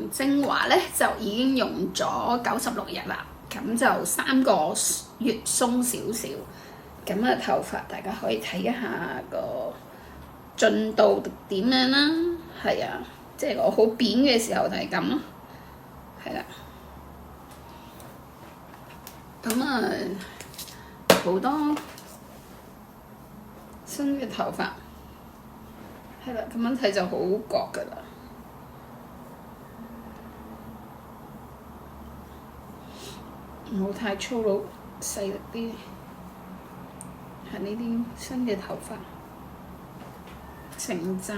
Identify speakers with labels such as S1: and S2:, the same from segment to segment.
S1: 精華咧就已經用咗96日啦，咁就3個月鬆少少。咁啊頭髮大家可以睇一下個進度點樣啦，係啊，即係我好扁嘅時候就係咁咯，係啦。咁啊好多新嘅頭髮，係啦，咁樣睇就好覺㗎啦。唔好太粗魯，細力啲，係呢啲新嘅頭髮，成扎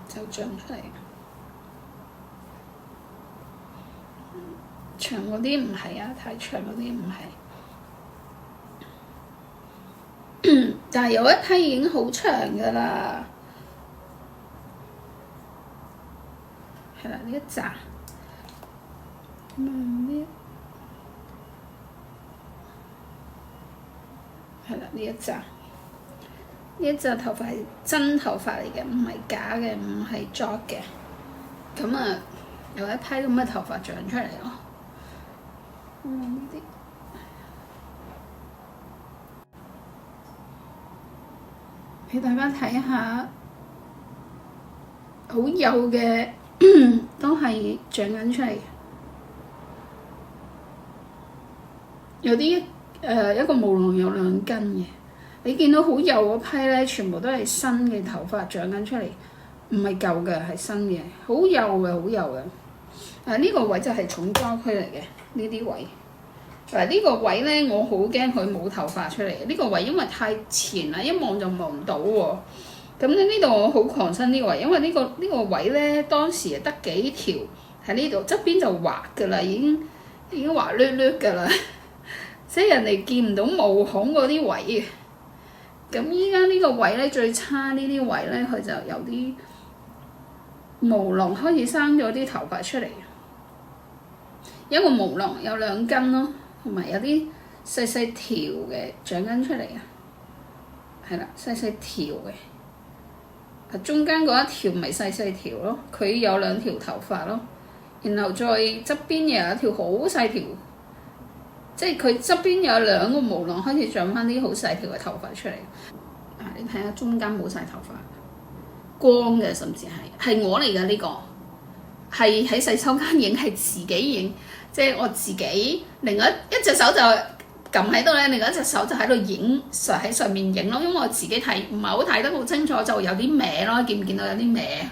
S1: 就長出嚟。長嗰啲唔係啊，太長嗰啲唔係。但係有一批已經好長㗎啦，係啦，呢一扎。係啦，呢一紮頭髮係真頭髮嚟嘅，唔係假嘅，唔係作嘅。咁啊，有一批咁嘅頭髮長出嚟咯。呢啲俾大家睇下，好幼嘅都係長緊出嚟。有啲一個毛囊有2根嘅，你見到好幼嗰批咧，全部都係新嘅頭髮長緊出嚟，唔係舊嘅，係新嘅，好幼嘅，好幼嘅。呢個位就係重災區嚟嘅，呢啲位。呢個位咧，我好驚佢冇頭髮出嚟。呢個位因為太前啦，一望就望唔到喎。咁咧呢度我好狂身呢個位，因為呢個位咧當時係得幾條喺呢度，側邊就滑㗎啦，已經滑捋捋㗎啦。即係人哋見唔到毛孔嗰啲位嘅，咁依家呢個位咧最差，呢啲位咧佢就有啲毛囊開始生咗啲頭髮出嚟，一個毛囊有2根咯，同埋有啲細細條嘅長緊出嚟啊，係啦，細細條嘅，中間嗰一條咪細細條咯，佢有2條頭髮咯，然後再側邊又有一條好細條。即係佢側邊有2個毛囊開始長翻啲好細條嘅頭髮出嚟。你睇下中間冇晒頭髮，光嘅甚至係我嚟㗎呢個，係喺洗手間影，係自己影，即係我自己另外一隻手就撳喺度咧，另外一隻手就喺度影，喺上面影咯。因為我自己睇唔係好睇得好清楚，就有啲歪咯，見唔見到有啲歪？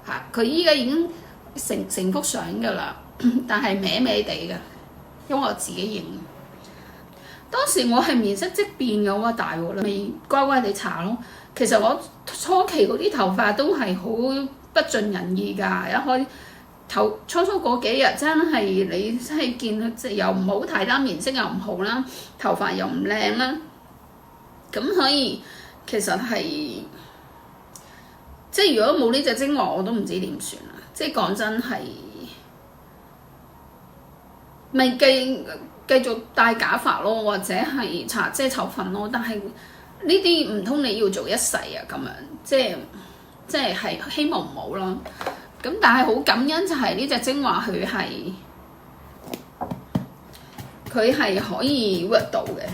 S1: 嚇，佢依家已經成幅相㗎啦，但係歪歪地㗎。因為我自己影，當時我係面色即變嘅喎，大鑊啦，咪乖乖地搽咯。其實我初期嗰啲頭髮都係好不盡人意㗎，一開初嗰幾日真係你真係見即又唔好睇啦，面色又唔好啦，頭髮又唔靚啦，咁所以其實係即係如果冇呢隻精華我都唔知點算啦。即係講真係。咪繼續戴假髮咯，或者係搽遮醜粉咯，但係呢啲唔通你要做一世啊？咁樣即係希望唔好咯。咁但係好感恩就係呢隻精華佢係可以 work 到嘅。